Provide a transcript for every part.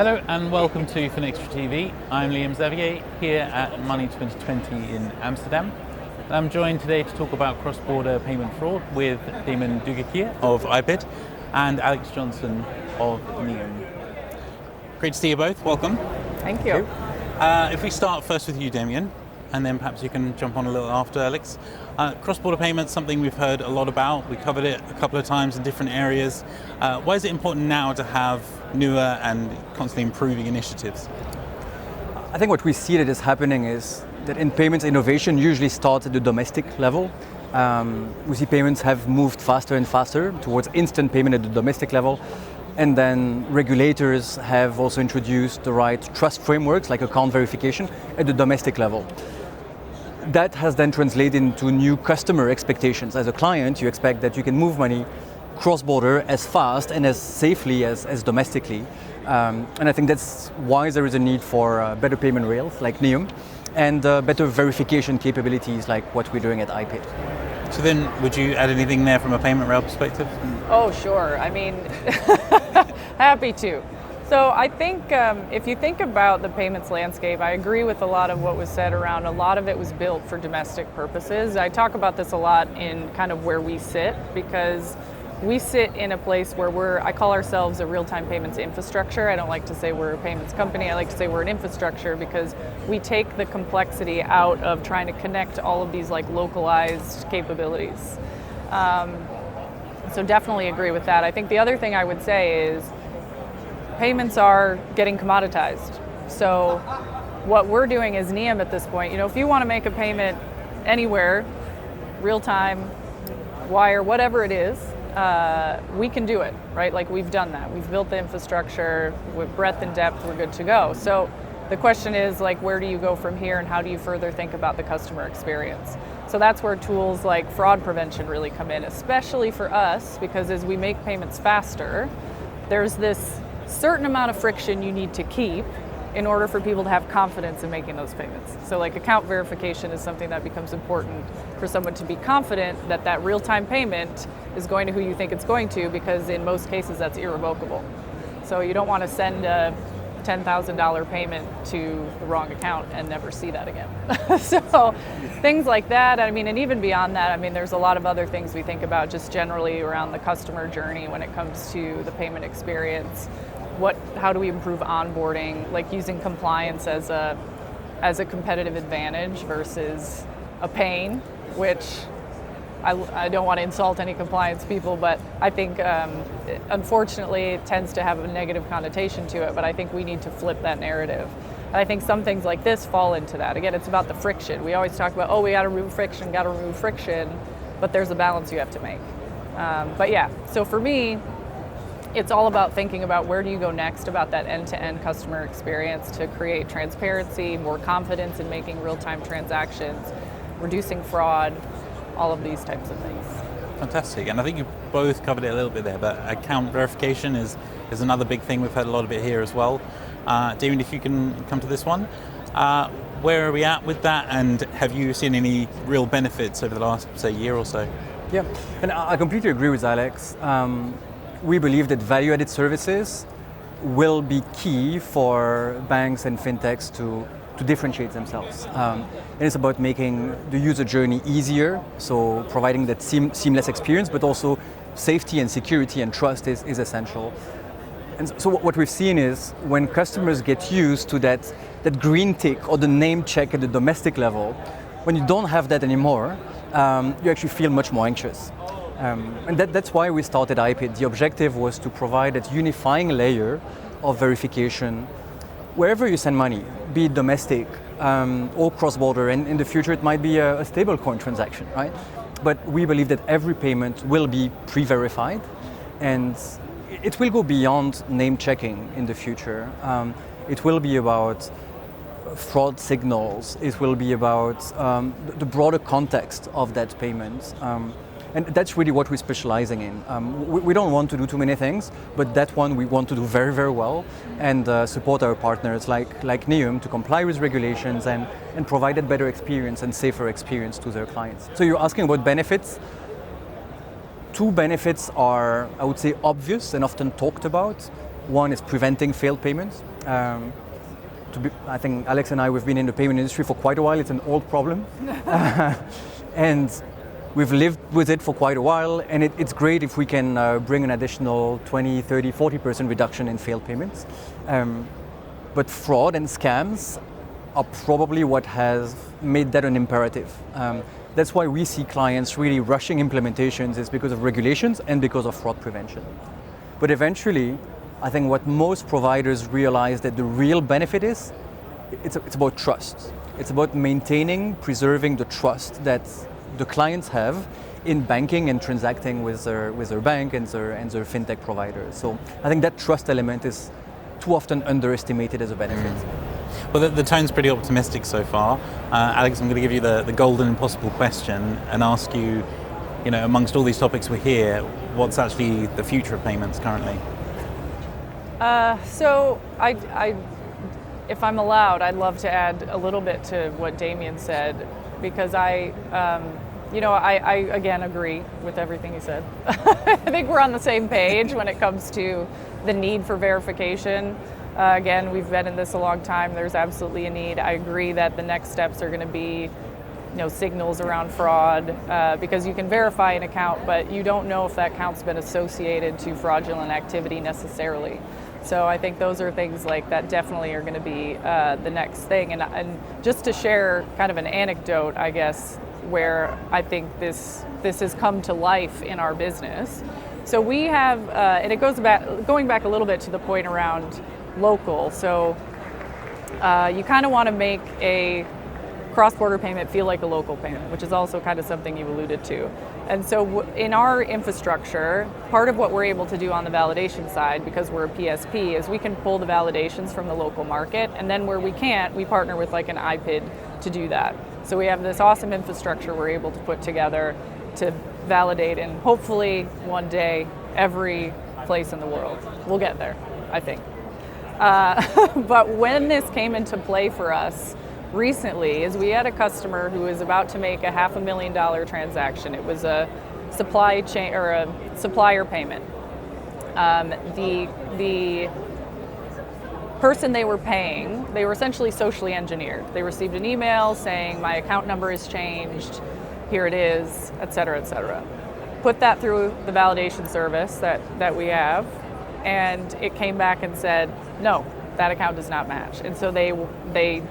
Hello and welcome to FinextraTV. I'm Liam Xavier here at Money 2020 in Amsterdam. And I'm joined today to talk about cross-border payment fraud with Damien Dugauquier of iPiD and Alex Johnson of Nium. Great to see you both. Welcome. Thank you. If we start first with you, Damien, and then perhaps you can jump on a little after Alex. Cross-border payments, something we've heard a lot about. We covered it a couple of times in different areas. Why is it important now to have newer and constantly improving initiatives? I think what we see that is happening is that in payments, innovation usually starts at the domestic level. We see payments have moved faster and faster towards instant payment at the domestic level. And then regulators have also introduced the right trust frameworks like account verification at the domestic level. That has then translated into new customer expectations. As a client, you expect that you can move money cross-border as fast and as safely as domestically. And I think that's why there is a need for better payment rails like Nium and better verification capabilities like what we're doing at iPiD. So then, would you add anything there from a payment rail perspective? Oh, sure. I mean, happy to. So I think if you think about the payments landscape, I agree with a lot of what was said around. A lot of it was built for domestic purposes. I talk about this a lot in kind of where we sit, because we sit in a place where I call ourselves a real-time payments infrastructure. I don't like to say we're a payments company. I like to say we're an infrastructure because we take the complexity out of trying to connect all of these like localized capabilities. So definitely agree with that. I think the other thing I would say is payments are getting commoditized. So what we're doing as Nium at this point, if you want to make a payment anywhere, real-time, wire, whatever it is, we can do it, right? Like we've done that. We've built the infrastructure with breadth and depth, we're good to go. So the question is like, where do you go from here and how do you further think about the customer experience? So that's where tools like fraud prevention really come in, especially for us, because as we make payments faster, there's this certain amount of friction you need to keep in order for people to have confidence in making those payments. So like account verification is something that becomes important for someone to be confident that that real-time payment is going to who you think it's going to, because in most cases that's irrevocable. So you don't want to send a $10,000 payment to the wrong account and never see that again. So things like that, I mean, and even beyond that, I mean, there's a lot of other things we think about just generally around the customer journey when it comes to the payment experience. How do we improve onboarding, like using compliance as a competitive advantage versus a pain, which I don't want to insult any compliance people, but I think unfortunately it tends to have a negative connotation to it, but I think we need to flip that narrative. And I think some things like this fall into that. Again, it's about the friction. We always talk about, we got to remove friction, but there's a balance you have to make. But yeah, so for me, it's all about thinking about where do you go next about that end-to-end customer experience to create transparency, more confidence in making real-time transactions, reducing fraud, all of these types of things. Fantastic, and I think you both covered it a little bit there, but account verification is another big thing. We've heard a lot of it here as well. Damien, if you can come to this one. Where are we at with that, and have you seen any real benefits over the last, say, year or so? Yeah, and I completely agree with Alex. We believe that value-added services will be key for banks and fintechs to differentiate themselves. And it's about making the user journey easier, so providing that seamless experience, but also safety and security and trust is essential. And so what we've seen is when customers get used to that green tick or the name check at the domestic level, when you don't have that anymore, you actually feel much more anxious. And that's why we started iPiD. The objective was to provide that unifying layer of verification wherever you send money, be it domestic or cross-border, and in the future it might be a stablecoin transaction, right? But we believe that every payment will be pre-verified, and it will go beyond name checking in the future. It will be about fraud signals. It will be about the broader context of that payment. And that's really what we're specializing in. We don't want to do too many things, but that one we want to do very, very well and support our partners like Nium to comply with regulations and provide a better experience and safer experience to their clients. So you're asking about benefits. Two benefits are, I would say, obvious and often talked about. One is preventing failed payments. I think Alex and I, we've been in the payment industry for quite a while. It's an old problem. And we've lived with it for quite a while. And it's great if we can bring an additional 20, 30, 40% reduction in failed payments. But fraud and scams are probably what has made that an imperative. That's why we see clients really rushing implementations, is because of regulations and because of fraud prevention. But eventually, I think what most providers realize that the real benefit is, it's about trust. It's about maintaining, preserving the trust that the clients have in banking and transacting with their bank and their fintech providers. So I think that trust element is too often underestimated as a benefit. Well, the tone's pretty optimistic so far. Alex, I'm going to give you the golden impossible question and ask you, amongst all these topics we're here, what's actually the future of payments currently? So if I'm allowed, I'd love to add a little bit to what Damien said, because I again agree with everything he said. I think we're on the same page when it comes to the need for verification. Again, we've been in this a long time. There's absolutely a need. I agree that the next steps are going to be, signals around fraud, because you can verify an account, but you don't know if that account's been associated to fraudulent activity necessarily. So I think those are things like that definitely are going to be the next thing. And just to share kind of an anecdote, I guess, where I think this has come to life in our business. So we have, and it going back a little bit to the point around local. So you kind of want to make a cross-border payment feel like a local payment, which is also kind of something you alluded to. And so in our infrastructure, part of what we're able to do on the validation side, because we're a PSP, is we can pull the validations from the local market, and then where we can't, we partner with like an iPiD to do that. So we have this awesome infrastructure we're able to put together to validate in, hopefully one day, every place in the world. We'll get there, I think. But when this came into play for us recently, is we had a customer who was about to make a $500,000 transaction. It was a supply chain or a supplier payment. The person they were paying, they were essentially socially engineered. They received an email saying, my account number has changed, here it is, et cetera, et cetera. Put that through the validation service that we have, and it came back and said, no, that account does not match. And so they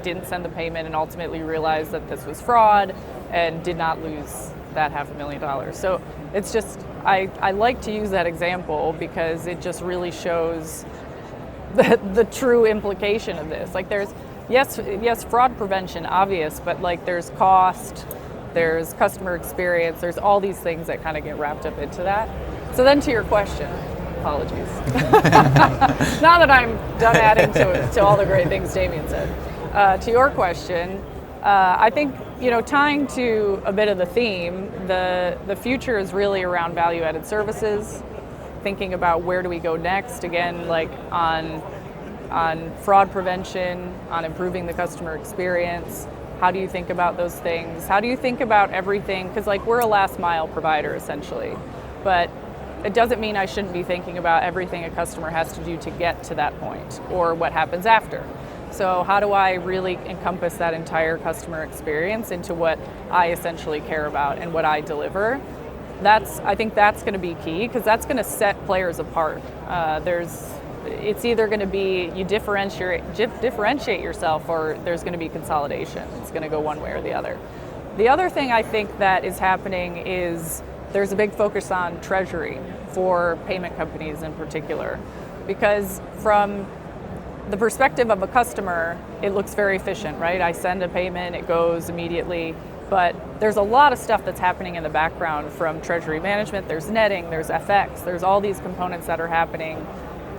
didn't send the payment and ultimately realized that this was fraud and did not lose that $500,000. So it's just, I like to use that example because it just really shows the true implication of this. Like there's, yes, fraud prevention, obvious, but like there's cost, there's customer experience, there's all these things that kind of get wrapped up into that. So then to your question, apologies. Now that I'm done adding to all the great things Damien said. To your question, I think, tying to a bit of the theme, the future is really around value-added services, thinking about where do we go next, again, like on fraud prevention, on improving the customer experience. How do you think about those things? How do you think about everything? Because like we're a last mile provider essentially, but it doesn't mean I shouldn't be thinking about everything a customer has to do to get to that point or what happens after. So how do I really encompass that entire customer experience into what I essentially care about and what I deliver? I think that's going to be key because that's going to set players apart. It's either going to be you differentiate yourself or there's going to be consolidation. It's going to go one way or the other. The other thing I think that is happening is there's a big focus on treasury for payment companies in particular, because from the perspective of a customer, it looks very efficient, right? I send a payment, it goes immediately, but there's a lot of stuff that's happening in the background from treasury management. There's netting, there's FX, there's all these components that are happening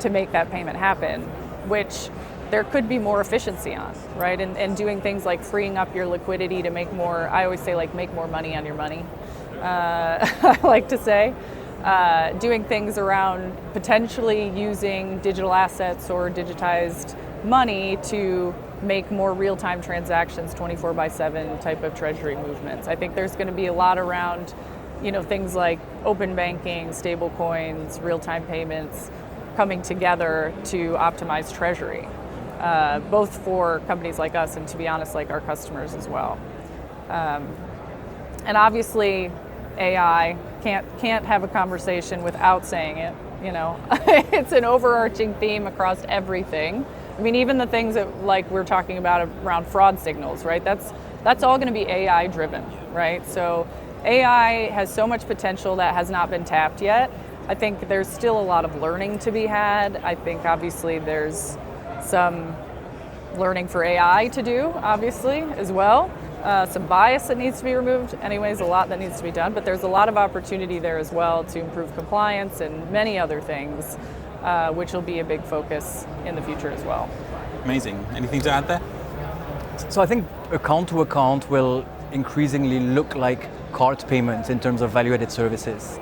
to make that payment happen, which there could be more efficiency on, right? And doing things like freeing up your liquidity to make more, I always say like make more money on your money. I like to say, doing things around potentially using digital assets or digitized money to make more real-time transactions, 24/7 type of treasury movements. I think there's going to be a lot around, things like open banking, stable coins, real-time payments, coming together to optimize treasury, both for companies like us and, to be honest, like our customers as well. And obviously, AI can't have a conversation without saying it. You know, it's an overarching theme across everything. I mean, even the things that like we're talking about around fraud signals, right? That's all going to be AI driven, right? So AI has so much potential that has not been tapped yet. I think there's still a lot of learning to be had. I think obviously there's some learning for AI to do, obviously, as well. Some bias that needs to be removed. Anyways, a lot that needs to be done, but there's a lot of opportunity there as well to improve compliance and many other things, which will be a big focus in the future as well. Amazing. Anything to add there? So I think account to account will increasingly look like card payments in terms of value-added services.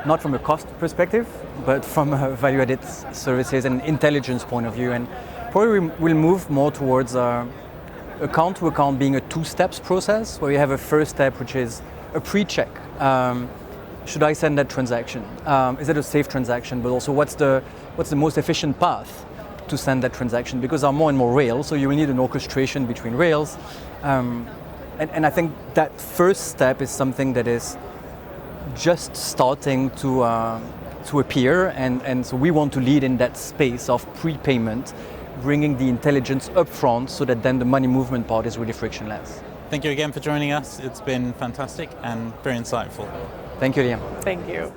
Not from a cost perspective, but from a value-added services and intelligence point of view. And probably we'll move more towards account to account being a two-steps process, where you have a first step, which is a pre-check. Should I send that transaction? Is it a safe transaction? But also, what's the most efficient path to send that transaction? Because there are more and more rails, so you will need an orchestration between rails. And I think that first step is something that is just starting to appear, and so we want to lead in that space of prepayment, bringing the intelligence up front so that then the money movement part is really frictionless. Thank you again for joining us. It's been fantastic and very insightful. Thank you, Liam. Thank you.